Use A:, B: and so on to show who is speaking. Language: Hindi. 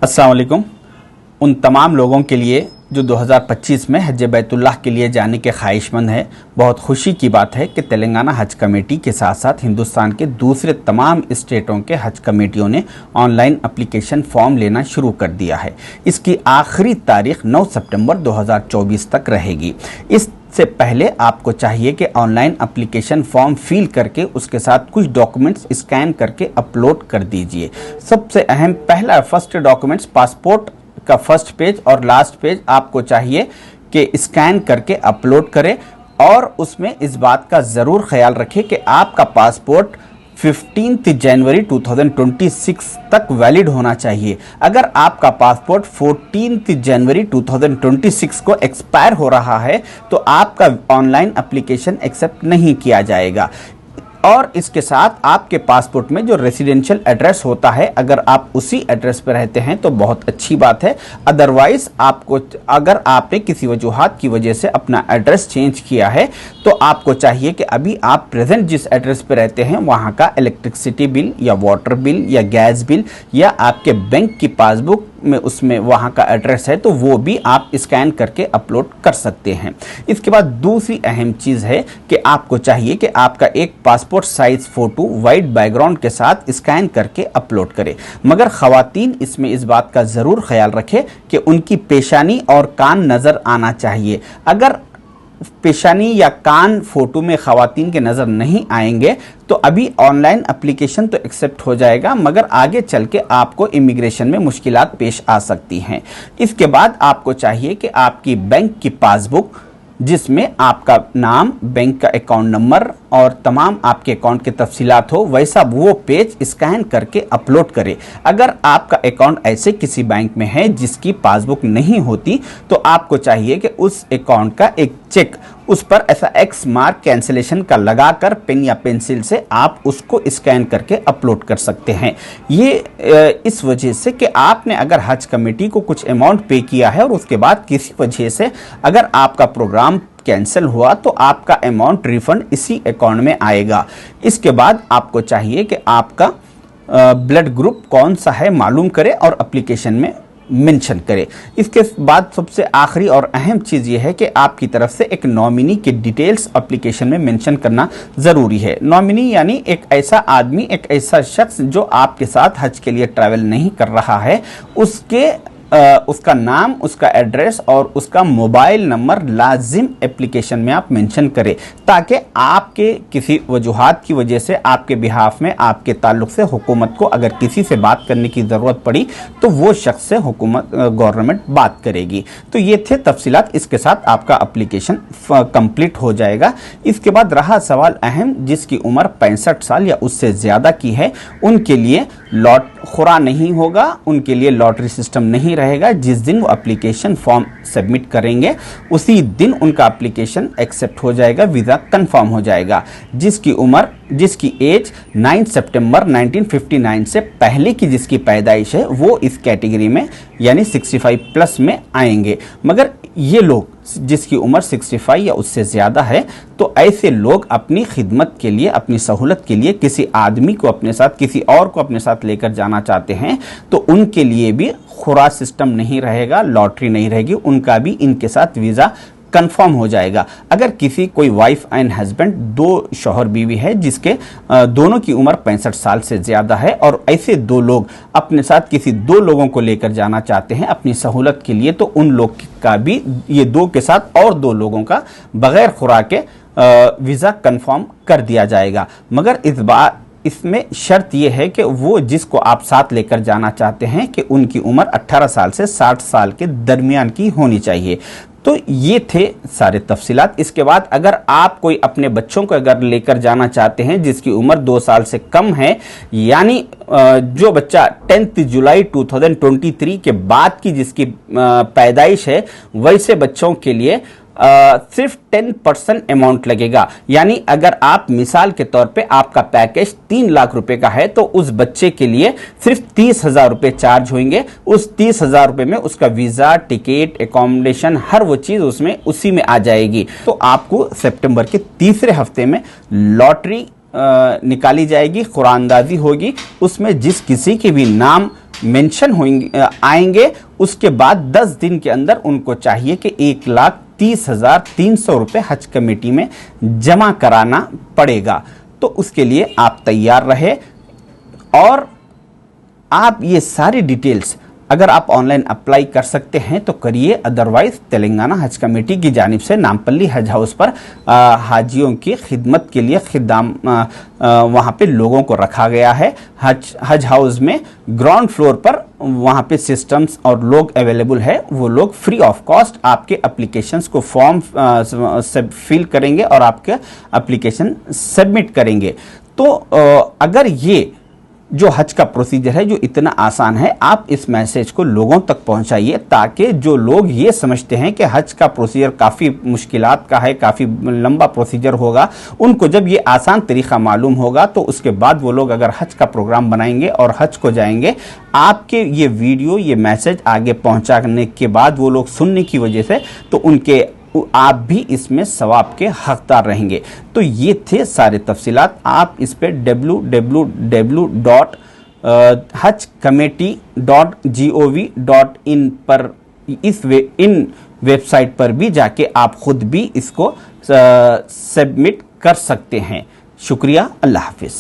A: अस्सलाम वालेकुम। उन तमाम लोगों के लिए जो 2025 में हज बैतुल्लाह के लिए जाने के ख्वाहिशमंद हैं, बहुत खुशी की बात है कि तेलंगाना हज कमेटी के साथ साथ हिंदुस्तान के दूसरे तमाम स्टेटों के हज कमेटियों ने ऑनलाइन एप्लीकेशन फॉर्म लेना शुरू कर दिया है। इसकी आखिरी तारीख 9 सितंबर 2024 तक रहेगी। इससे पहले आपको चाहिए कि ऑनलाइन एप्लीकेशन फॉर्म फिल करके उसके साथ कुछ डॉक्यूमेंट्स स्कैन करके अपलोड कर दीजिए। सबसे अहम फर्स्ट डॉक्यूमेंट्स पासपोर्ट का फर्स्ट पेज और लास्ट पेज आपको चाहिए कि स्कैन करके अपलोड करें, और उसमें इस बात का ज़रूर ख्याल रखें कि आपका पासपोर्ट 15 जनवरी 2026 तक वैलिड होना चाहिए। अगर आपका पासपोर्ट 14 जनवरी 2026 को एक्सपायर हो रहा है तो आपका ऑनलाइन एप्लीकेशन एक्सेप्ट नहीं किया जाएगा। और इसके साथ आपके पासपोर्ट में जो रेसिडेंशियल एड्रेस होता है, अगर आप उसी एड्रेस पर रहते हैं तो बहुत अच्छी बात है। अदरवाइज अगर आपने किसी वजूहात की वजह से अपना एड्रेस चेंज किया है तो आपको चाहिए कि अभी आप प्रेजेंट जिस एड्रेस पर रहते हैं वहाँ का इलेक्ट्रिसिटी बिल या वाटर बिल या गैस बिल या आपके बैंक की पासबुक में उसमें वहाँ का एड्रेस है तो वो भी आप स्कैन करके अपलोड कर सकते हैं। इसके बाद दूसरी अहम चीज़ है कि आपको चाहिए कि आपका एक passport size photo white background के साथ स्कैन करके अपलोड करें। मगर ख़वातीन इसमें इस बात का ज़रूर ख्याल रखें कि उनकी पेशानी और कान नज़र आना चाहिए। अगर पेशानी या कान फोटो में ख़वातीन के नज़र नहीं आएंगे तो अभी ऑनलाइन एप्लीकेशन तो एक्सेप्ट हो जाएगा, मगर आगे चल के आपको इमिग्रेशन में मुश्किलात पेश आ सकती हैं। इसके बाद आपको चाहिए कि आपकी बैंक की पासबुक जिसमें आपका नाम, बैंक का अकाउंट नंबर और तमाम आपके अकाउंट के तफसीलात हो, वैसा वो पेज स्कैन करके अपलोड करें। अगर आपका अकाउंट ऐसे किसी बैंक में है जिसकी पासबुक नहीं होती तो आपको चाहिए कि उस अकाउंट का एक चेक उस पर ऐसा एक्स मार्क कैंसिलेशन का लगाकर पेन या पेंसिल से आप उसको स्कैन करके अपलोड कर सकते हैं। ये इस वजह से कि आपने अगर हज कमेटी को कुछ अमाउंट पे किया है और उसके बाद किसी वजह से अगर आपका प्रोग्राम कैंसिल हुआ तो आपका अमाउंट रिफंड इसी अकाउंट में आएगा। इसके बाद आपको चाहिए कि आपका ब्लड ग्रुप कौन सा है मालूम करें और एप्लीकेशन में मेंशन करें। इसके बाद सबसे आखिरी और अहम चीज़ ये है कि आपकी तरफ से एक नॉमिनी की डिटेल्स एप्लीकेशन में मेंशन करना ज़रूरी है। नॉमिनी यानी एक ऐसा आदमी, एक ऐसा शख्स जो आपके साथ हज के लिए ट्रैवल नहीं कर रहा है, उसका नाम, उसका एड्रेस और उसका मोबाइल नंबर लाजिम एप्लीकेशन में आप मेंशन करें, ताकि आपके किसी वजूहात की वजह से आपके बिहाफ में आपके ताल्लुक से हुकूमत को अगर किसी से बात करने की ज़रूरत पड़ी तो वो शख्स से गवर्नमेंट बात करेगी। तो ये थे तफसीलात। इसके साथ आपका एप्लीकेशन कंप्लीट हो जाएगा। इसके बाद रहा सवाल अहम, जिसकी उम्र 65 साल या उससे ज़्यादा की है, उनके लिए खुरा नहीं होगा, उनके लिए लॉटरी सिस्टम नहीं रहेगा। जिस दिन वो एप्लीकेशन फॉर्म सबमिट करेंगे उसी दिन उनका एप्लीकेशन एक्सेप्ट हो जाएगा, वीज़ा कंफर्म हो जाएगा। जिसकी एज 9 सितंबर 1959 से पहले की जिसकी पैदाइश है वो इस कैटेगरी में यानी 65 प्लस में आएंगे। मगर ये लोग जिसकी उम्र 65 या उससे ज़्यादा है तो ऐसे लोग अपनी खिदमत के लिए, अपनी सहूलत के लिए किसी आदमी को अपने साथ, किसी और को अपने साथ लेकर जाना चाहते हैं तो उनके लिए भी खुरा सिस्टम नहीं रहेगा, लॉटरी नहीं रहेगी, उनका भी इनके साथ वीज़ा कंफर्म हो जाएगा। अगर कोई वाइफ एंड हस्बैंड, दो शौहर बीवी है जिसके दोनों की उम्र 65 साल से ज़्यादा है और ऐसे दो लोग अपने साथ किसी दो लोगों को लेकर जाना चाहते हैं अपनी सहूलत के लिए, तो उन लोग का भी ये दो के साथ और दो लोगों का बग़ैर खुराक के वीज़ा कंफर्म कर दिया जाएगा। मगर इसमें शर्त यह है कि वो जिसको आप साथ लेकर जाना चाहते हैं कि उनकी उम्र 18 साल से 60 साल के दरमियान की होनी चाहिए। तो ये थे सारे तफसीलात। इसके बाद अगर आप कोई अपने बच्चों को अगर लेकर जाना चाहते हैं जिसकी उम्र 2 साल से कम है, यानी जो बच्चा 10 जुलाई 2023 के बाद की जिसकी पैदाइश है, वैसे बच्चों के लिए सिर्फ 10% अमाउंट लगेगा। यानी अगर आप मिसाल के तौर पे आपका पैकेज 3 लाख रुपए का है तो उस बच्चे के लिए सिर्फ 30,000 रुपए चार्ज होंगे। उस 30,000 रुपए में उसका वीज़ा, टिकट, एकोमोडेशन, हर वो चीज़ उसमें उसी में आ जाएगी। तो आपको सितंबर के तीसरे हफ्ते में लॉटरी निकाली जाएगी, कुरानंदाजी होगी। उसमें जिस किसी के भी नाम मेंशन होंगे आएंगे, उसके बाद 10 दिन के अंदर उनको चाहिए कि 1,30,300 रुपये हज कमेटी में जमा कराना पड़ेगा। तो उसके लिए आप तैयार रहे और आप ये सारी डिटेल्स अगर आप ऑनलाइन अप्लाई कर सकते हैं तो करिए, अदरवाइज तेलंगाना हज कमेटी की जानिब से नामपल्ली हज हाउस पर हाजियों की खिदमत के लिए वहाँ पे लोगों को रखा गया है। हज हाउस में ग्राउंड फ्लोर पर वहाँ पे सिस्टम्स और लोग अवेलेबल है, वो लोग फ्री ऑफ कॉस्ट आपके एप्लीकेशंस को फॉर्म से फिल करेंगे और आपके एप्लीकेशन सबमिट करेंगे। तो अगर ये जो हज का प्रोसीजर है जो इतना आसान है, आप इस मैसेज को लोगों तक पहुंचाइए ताकि जो लोग ये समझते हैं कि हज का प्रोसीजर काफ़ी मुश्किलात का है, काफ़ी लंबा प्रोसीजर होगा, उनको जब ये आसान तरीका मालूम होगा तो उसके बाद वो लोग अगर हज का प्रोग्राम बनाएंगे और हज को जाएंगे, आपके ये वीडियो ये मैसेज आगे पहुंचाने के बाद वो लोग सुनने की वजह से तो उनके आप भी इसमें सवाब के हकदार रहेंगे। तो ये थे सारे तफसीलात। आप इस पे www.hajcommittee.gov.in पर इन वेबसाइट पर भी जाके आप खुद भी इसको सबमिट कर सकते हैं। शुक्रिया, अल्लाह हाफिज़।